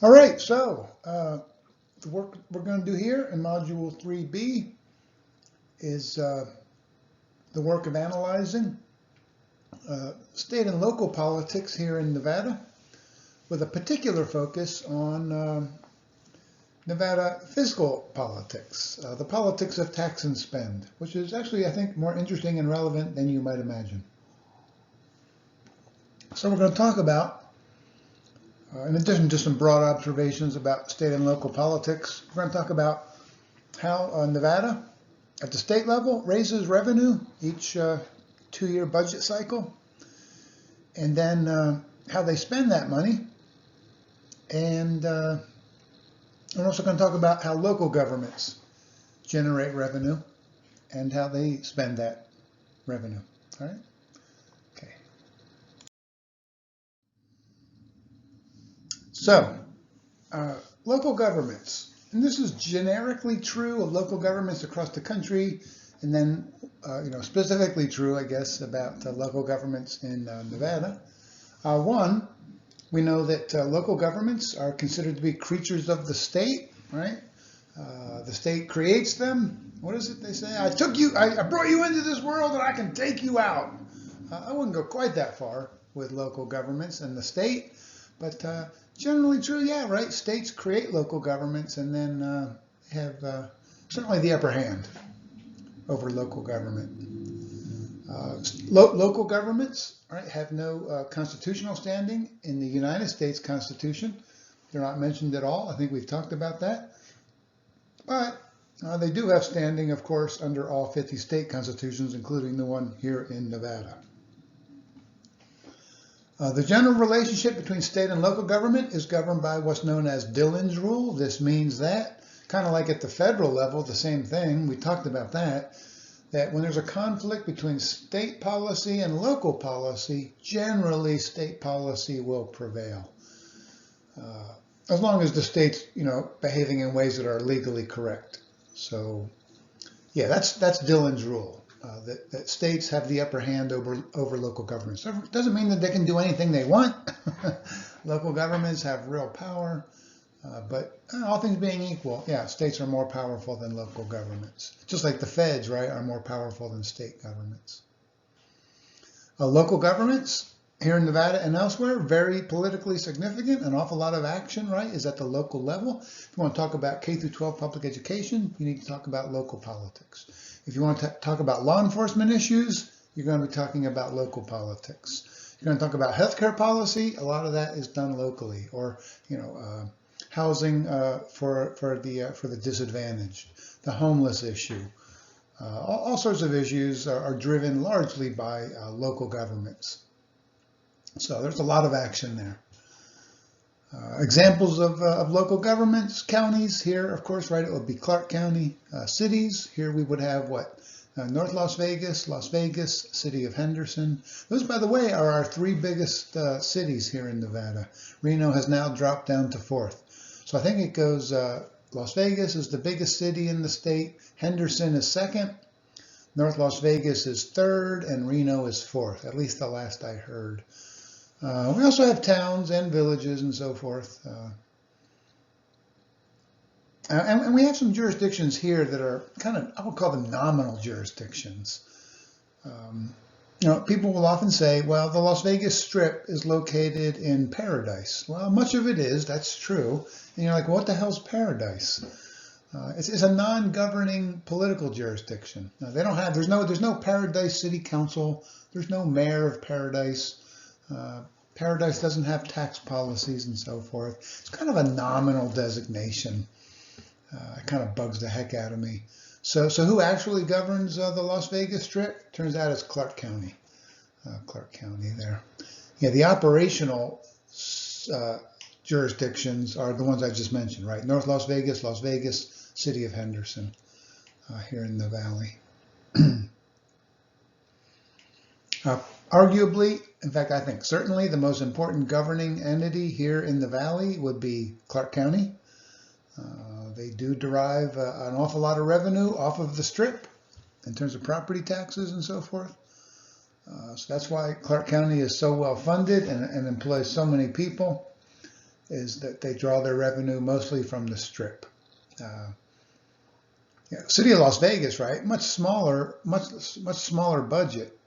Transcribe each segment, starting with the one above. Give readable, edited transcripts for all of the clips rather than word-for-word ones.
All right, so the work we're going to do here in Module 3B is the work of analyzing state and local politics here in Nevada, with a particular focus on Nevada fiscal politics, the politics of tax and spend, which is actually, I think, more interesting and relevant than you might imagine. So we're going to talk about, in addition to some broad observations about state and local politics, we're going to talk about how Nevada, at the state level, raises revenue each two-year budget cycle, and then how they spend that money. And we're also going to talk about how local governments generate revenue and how they spend that revenue. All right? Okay. So, local governments. And this is generically true of local governments across the country, and then specifically true, I guess, about local governments in Nevada. One, we know that local governments are considered to be creatures of the state, right? The state creates them. What is it they say? I brought you into this world and I can take you out. I wouldn't go quite that far with local governments and the state, but generally true, yeah, right? States create local governments and then have certainly the upper hand over local government. Local governments, right, have no constitutional standing in the United States Constitution. They're not mentioned at all. I think we've talked about that. But they do have standing, of course, under all 50 state constitutions, including the one here in Nevada. The general relationship between state and local government is governed by what's known as Dillon's rule. This means that, kind of like at the federal level, the same thing, we talked about that when there's a conflict between state policy and local policy, generally state policy will prevail. As long as the state's, behaving in ways that are legally correct. So, yeah, that's Dillon's rule. That states have the upper hand over local governments. It doesn't mean that they can do anything they want. Local governments have real power, but all things being equal, yeah, states are more powerful than local governments. Just like the feds, right, are more powerful than state governments. Local governments here in Nevada and elsewhere, very politically significant. An awful lot of action, right, is at the local level. If you want to talk about K through 12 public education, you need to talk about local politics. If you want to talk about law enforcement issues, you're going to be talking about local politics. You're going to talk about healthcare policy. A lot of that is done locally, or housing for the disadvantaged, the homeless issue. All sorts of issues are driven largely by local governments. So there's a lot of action there. Examples of local governments, counties here, of course, right, it would be Clark County. Cities, here we would have what? North Las Vegas, City of Henderson. Those, by the way, are our three biggest cities here in Nevada. Reno has now dropped down to fourth. So I think it goes, Las Vegas is the biggest city in the state, Henderson is second, North Las Vegas is third, and Reno is fourth, at least the last I heard. We also have towns and villages and so forth. And we have some jurisdictions here that are kind of, I would call them nominal jurisdictions. People will often say, well, the Las Vegas Strip is located in Paradise. Well, much of it is, that's true. And you're like, what the hell's Paradise? It's a non-governing political jurisdiction. They don't have, there's no Paradise City Council. There's no mayor of Paradise. Paradise doesn't have tax policies and so forth. It's kind of a nominal designation. It kind of bugs the heck out of me. So who actually governs the Las Vegas Strip? Turns out it's Clark County. Clark County there. Yeah, the operational jurisdictions are the ones I just mentioned, right? North Las Vegas, City of Henderson, here in the valley. Arguably, in fact, I think certainly the most important governing entity here in the valley would be Clark County. They do derive an awful lot of revenue off of the Strip in terms of property taxes and so forth. So that's why Clark County is so well funded and employs so many people. is that they draw their revenue mostly from the Strip. City of Las Vegas, right? Much smaller budget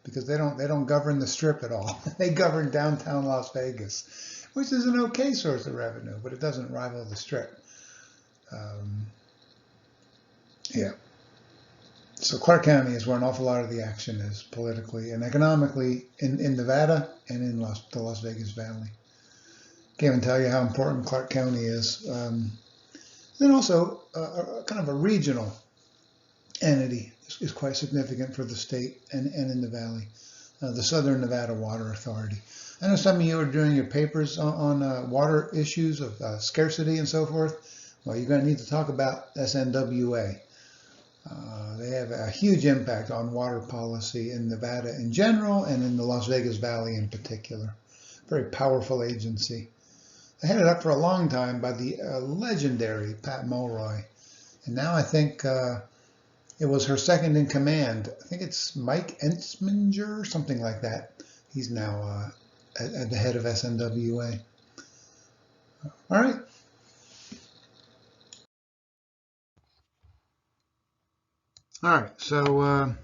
because they don't govern the Strip at all. They govern downtown Las Vegas, which is an okay source of revenue, but it doesn't rival the Strip. Yeah. So Clark County is where an awful lot of the action is politically and economically in Nevada and in the Las Vegas Valley. Can't even tell you how important Clark County is. Then also kind of a regional entity is quite significant for the state and in the valley, the Southern Nevada Water Authority. I know some of you are doing your papers on water issues of scarcity and so forth. Well, you're going to need to talk about SNWA. They have a huge impact on water policy in Nevada in general and in the Las Vegas Valley in particular. Very powerful agency. Headed up for a long time by the legendary Pat Mulroy. And now I think it was her second in command. I think it's Mike Ensminger, something like that. He's now at the head of SNWA. All right. All right, so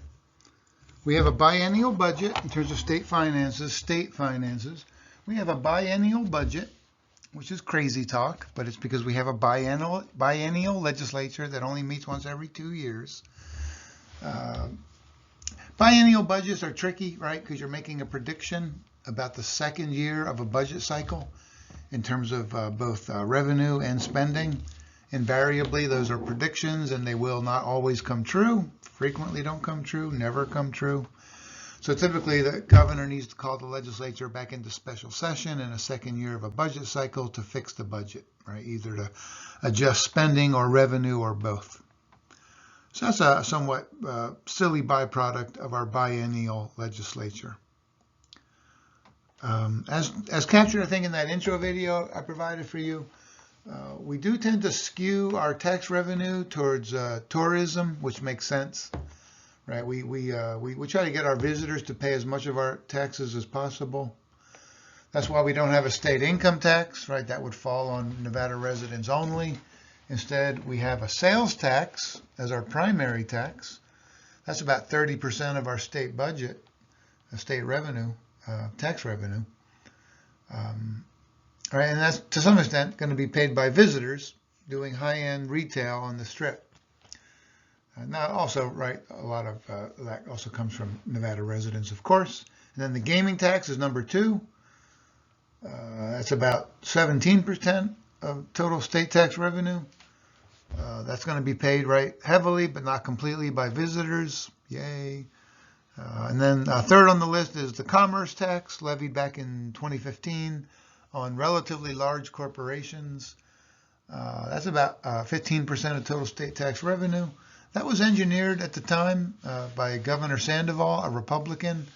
we have a biennial budget in terms of state finances. We have a biennial budget, which is crazy talk, but it's because we have a biennial legislature that only meets once every 2 years. Biennial budgets are tricky, right? Because you're making a prediction about the second year of a budget cycle in terms of both revenue and spending. Invariably, those are predictions, and they will not always come true, frequently don't come true, never come true. So typically, the governor needs to call the legislature back into special session in a second year of a budget cycle to fix the budget, right? Either to adjust spending or revenue or both. So that's a somewhat silly byproduct of our biennial legislature. As captured, I think, in that intro video I provided for you, we do tend to skew our tax revenue towards tourism, which makes sense, right? We try to get our visitors to pay as much of our taxes as possible. That's why we don't have a state income tax, right? That would fall on Nevada residents only. Instead, we have a sales tax as our primary tax. That's about 30% of our state budget, state revenue, tax revenue. All right, and that's to some extent going to be paid by visitors doing high-end retail on the Strip. Now, also, right, a lot of that also comes from Nevada residents, of course. And then the gaming tax is number 2. That's about 17% of total state tax revenue. That's going to be paid, right, heavily, but not completely by visitors. Yay. And then third on the list is the commerce tax levied back in 2015 on relatively large corporations. That's about 15% of total state tax revenue. That was engineered at the time by Governor Sandoval, a Republican,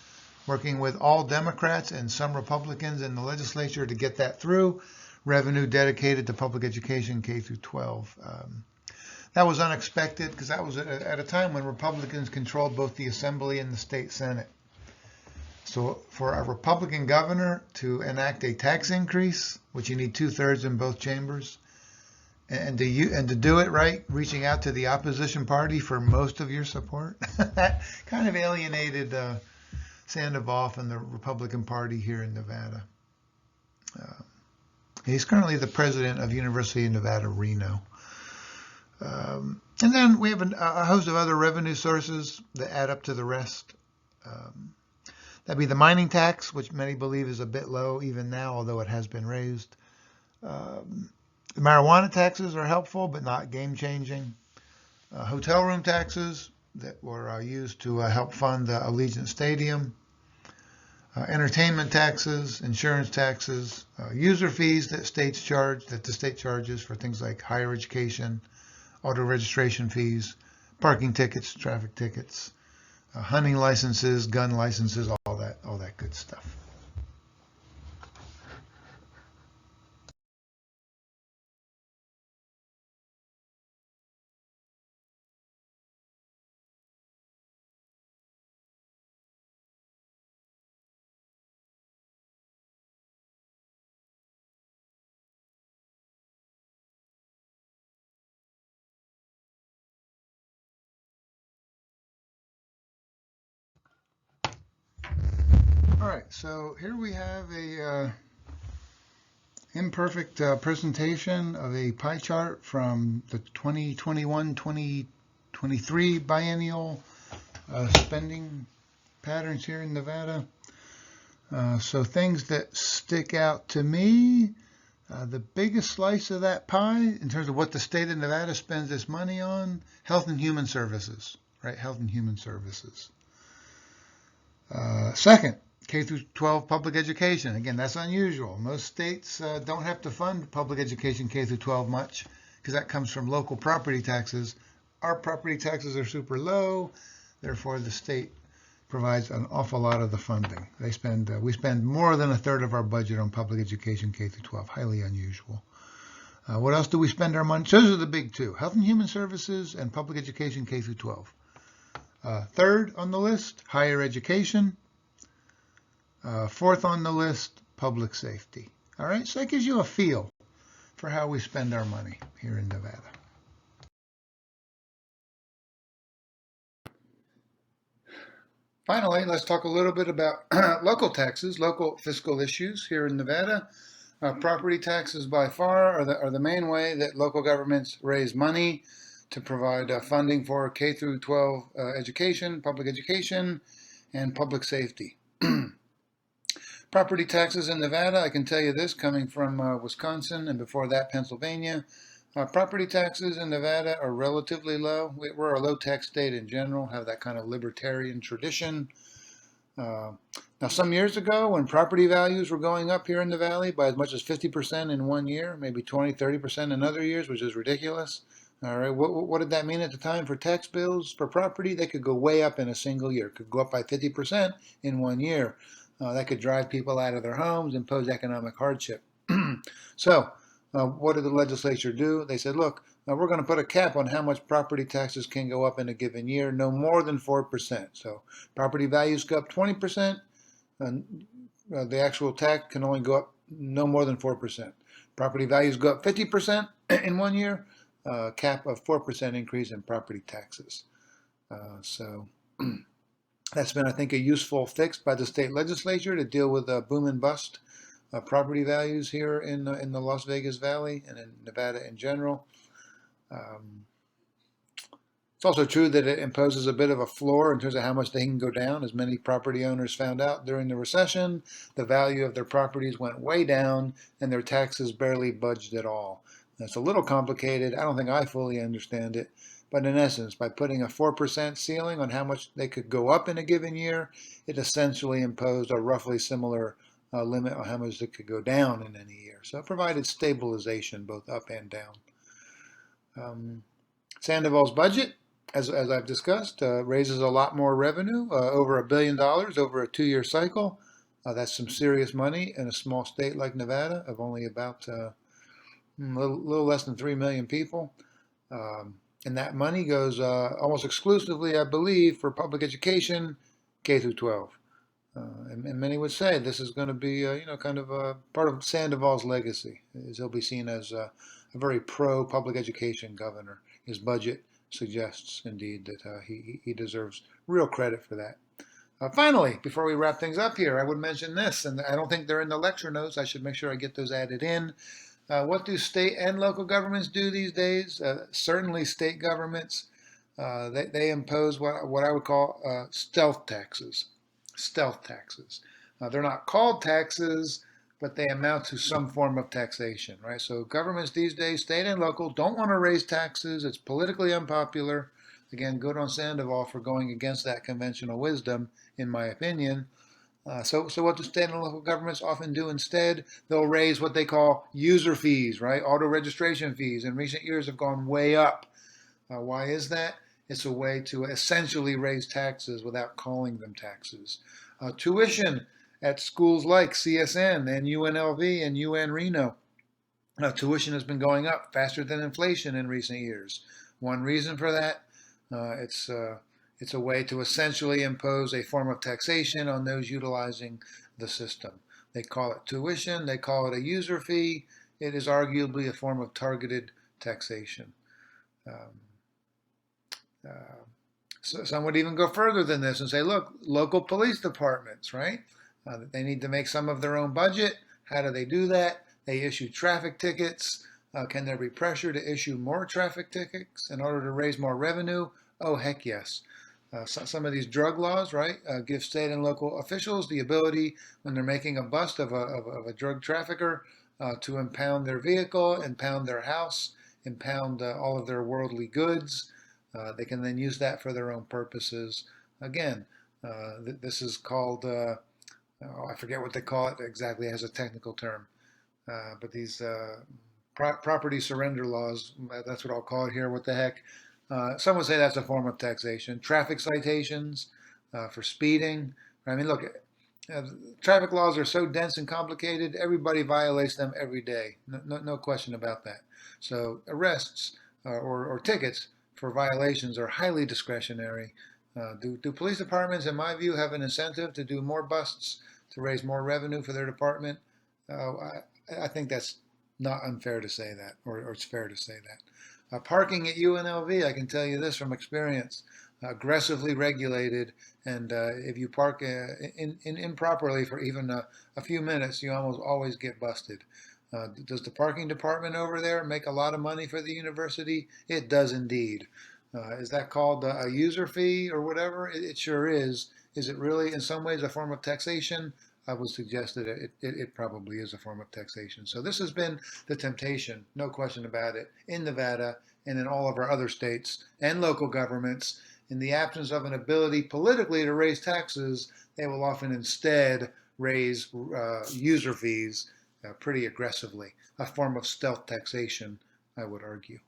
working with all Democrats and some Republicans in the legislature to get that through. Revenue dedicated to public education K through 12. That was unexpected because that was at a time when Republicans controlled both the Assembly and the state Senate. So for a Republican governor to enact a tax increase, which you need 2/3 in both chambers, and to do it right, reaching out to the opposition party for most of your support, that kind of alienated Sandoval from the Republican Party here in Nevada. He's currently the president of University of Nevada, Reno. And then we have a host of other revenue sources that add up to the rest. That'd be the mining tax, which many believe is a bit low even now, although it has been raised. The marijuana taxes are helpful, but not game-changing. Hotel room taxes that were used to help fund the Allegiant Stadium. Entertainment taxes, insurance taxes, user fees that the state charges for things like higher education, auto registration fees, parking tickets, traffic tickets, hunting licenses, gun licenses, all that good stuff. All right, so here we have a imperfect presentation of a pie chart from the 2021-2023 biennial spending patterns here in Nevada. So things that stick out to me, the biggest slice of that pie in terms of what the state of Nevada spends its money on, health and human services, right? Health and human services. Second, K through 12 public education. Again, that's unusual. Most states don't have to fund public education K through 12 much because that comes from local property taxes. Our property taxes are super low, therefore the state provides an awful lot of the funding. We spend more than a third of our budget on public education K through 12. Highly unusual. What else do we spend our money? So those are the big two: health and human services and public education K through 12. Third on the list, higher education. Fourth on the list, public safety. All right, so that gives you a feel for how we spend our money here in Nevada. Finally, let's talk a little bit about local taxes, local fiscal issues here in Nevada. Property taxes by far are the main way that local governments raise money to provide funding for K through 12 education, public education, and public safety. Property taxes in Nevada, I can tell you this, coming from Wisconsin and before that Pennsylvania. Property taxes in Nevada are relatively low. We're a low tax state in general, have that kind of libertarian tradition. Now, some years ago, when property values were going up here in the valley by as much as 50% in one year, maybe 20, 30% in other years, which is ridiculous. All right, what did that mean at the time for tax bills for property? They could go way up in a single year, could go up by 50% in one year. That could drive people out of their homes, impose economic hardship. So, what did the legislature do? They said, look, we're going to put a cap on how much property taxes can go up in a given year, no more than 4%. So property values go up 20%, the actual tax can only go up no more than 4%. Property values go up 50% in one year, cap of 4% increase in property taxes. So that's been, I think, a useful fix by the state legislature to deal with boom and bust property values here in the Las Vegas Valley and in Nevada in general. It's also true that it imposes a bit of a floor in terms of how much they can go down. As many property owners found out during the recession, the value of their properties went way down and their taxes barely budged at all. That's a little complicated. I don't think I fully understand it. But in essence, by putting a 4% ceiling on how much they could go up in a given year, it essentially imposed a roughly similar limit on how much it could go down in any year. So it provided stabilization both up and down. Sandoval's budget, as I've discussed, raises a lot more revenue, over $1 billion over a 2-year cycle. That's some serious money in a small state like Nevada of only about a little less than 3 million people. And that money goes almost exclusively, I believe, for public education, K through 12. And many would say this is going to be, kind of a part of Sandoval's legacy, as he'll be seen as a very pro-public education governor. His budget suggests, indeed, that he deserves real credit for that. Finally, before we wrap things up here, I would mention this, and I don't think they're in the lecture notes. I should make sure I get those added in. What do state and local governments do these days? Certainly state governments, they impose what I would call stealth taxes. Stealth taxes. They're not called taxes, but they amount to some form of taxation, right? So governments these days, state and local, don't want to raise taxes. It's politically unpopular. Again, good on Sandoval for going against that conventional wisdom, in my opinion. So what do state and local governments often do instead? They'll raise what they call user fees, right? Auto registration fees in recent years have gone way up. Why is that? It's a way to essentially raise taxes without calling them taxes. Tuition at schools like CSN and UNLV and UN Reno. Tuition has been going up faster than inflation in recent years. One reason for that, it's a way to essentially impose a form of taxation on those utilizing the system. They call it tuition, they call it a user fee. It is arguably a form of targeted taxation. So some would even go further than this and say, look, local police departments, right? They need to make some of their own budget. How do they do that? They issue traffic tickets. Can there be pressure to issue more traffic tickets in order to raise more revenue? Oh, heck yes. Some of these drug laws, right, give state and local officials the ability, when they're making a bust of a drug trafficker, to impound their vehicle, impound their house, impound all of their worldly goods. They can then use that for their own purposes. Again, this is called, I forget what they call it exactly, it has a technical term. But these property surrender laws, that's what I'll call it here, what the heck. Some would say that's a form of taxation. Traffic citations for speeding. I mean, look, uh, traffic laws are so dense and complicated, everybody violates them every day. No question about that. So arrests or tickets for violations are highly discretionary. Do police departments, in my view, have an incentive to do more busts to raise more revenue for their department? I think that's not unfair to say that, or it's fair to say that. Parking at UNLV, I can tell you this from experience, aggressively regulated, and if you park improperly for even a few minutes, you almost always get busted. Does the parking department over there make a lot of money for the university? It does indeed. Is that called a user fee or whatever? It sure is. Is it really in some ways a form of taxation? I would suggest that it probably is a form of taxation. So this has been the temptation, no question about it, in Nevada and in all of our other states and local governments. In the absence of an ability politically to raise taxes, they will often instead raise user fees pretty aggressively, a form of stealth taxation, I would argue.